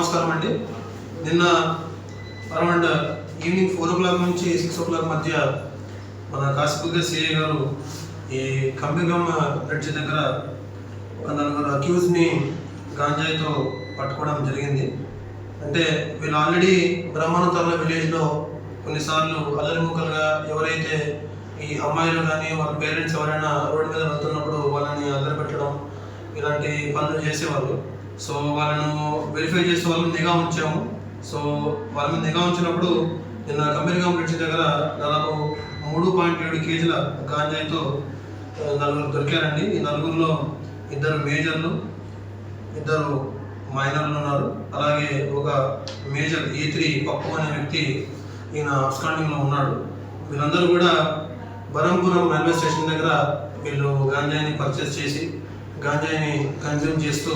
నమస్కారం అండి. నిన్న అరౌండ్ ఈవినింగ్ 4 o'clock నుంచి 6 o'clock మధ్య మన కాశీబుగ్గ సిఐ గారు ఈ కంబిగం బ్రిడ్జ్ దగ్గర ఒక 4 అక్యూజ్ని గాంజాయితో పట్టుకోవడం జరిగింది. అంటే వీళ్ళు ఆల్రెడీ బ్రహ్మానంతర్ల విలేజ్లో కొన్నిసార్లు అల్లరి ముక్కలుగా ఎవరైతే ఈ అమ్మాయిలు కానీ వాళ్ళ పేరెంట్స్ ఎవరైనా రోడ్డు మీద వెళ్తున్నప్పుడు వాళ్ళని అల్లరి పెట్టడం ఇలాంటి పనులు చేసేవాళ్ళు. సో వాళ్ళను వెరిఫై చేసే వాళ్ళని నిఘా ఉంచాము. సో వాళ్ళ మీద నిఘా ఉంచినప్పుడు నిన్న కంబిగం బ్రిడ్జ్ దగ్గర దాదాపు 3.7 kg గాంజాయితో 4 దొరికారండి. ఈ 4లో 2 మేజర్లు, 2 మైనర్లు ఉన్నారు. అలాగే ఒక మేజర్ E3 పప్పు అనే వ్యక్తి ఈయన అబ్స్కాండింగ్లో ఉన్నాడు. వీళ్ళందరూ కూడా బరంపురం రైల్వే స్టేషన్ దగ్గర వీళ్ళు గాంజాయిని పర్చేస్ చేసి గాంజాయిని కన్జ్యూమ్ చేస్తూ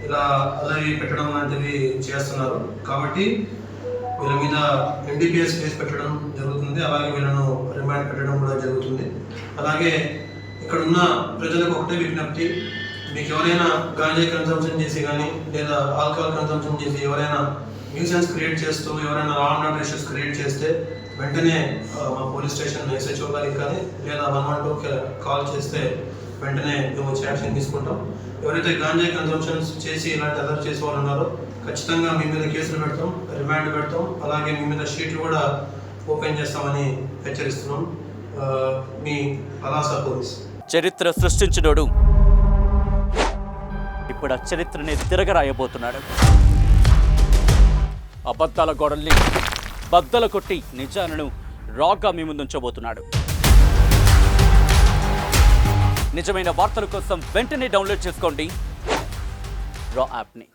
ఇలా అల్లరి పెట్టడం లాంటివి చేస్తున్నారు. కాబట్టి వీళ్ళ మీద NDPS కేసు పెట్టడం జరుగుతుంది. అలాగే వీళ్ళను రిమాండ్ పెట్టడం కూడా జరుగుతుంది. అలాగే ఇక్కడ ఉన్న ప్రజలకు ఒకటే విజ్ఞప్తి, మీకు ఎవరైనా గాంజాయి కన్సంప్షన్ చేసి కానీ లేదా ఆల్కహాల్ కన్సంప్షన్ చేసి ఎవరైనా న్యూసెన్స్ క్రియేట్ చేస్తూ ఎవరైనా law and order issues create చేస్తే వెంటనే మా పోలీస్ స్టేషన్ SHO గారికి కానీ లేదా 112కి కాల్ చేస్తే వెంటనే మేము యాక్షన్ తీసుకుంటాం. ఎవరైతే గాంజాయి కన్సంప్షన్స్ చేసి ఇలాంటి అదర్ చేసే వాళ్ళు ఉన్నారో ఖచ్చితంగా మీ మీద కేసులు పెడతాం, రిమాండ్ పెడతాం. అలాగే మీ మీద షీట్లు కూడా ఓపెన్ చేస్తామని హెచ్చరిస్తున్నాం. మీ పలాస పోలీస్. చరిత్ర సృష్టించినోడు ఇప్పుడు ఆ చరిత్రని తిరగరాయబోతున్నాడు. అబద్ధాల గోడల్ని బద్దలు కొట్టి నిజాలను రాగా మీ ముందుంచబోతున్నాడు. నిజమైన వార్తల కోసం వెంటనే డౌన్లోడ్ చేసుకోండి రా యాప్ని.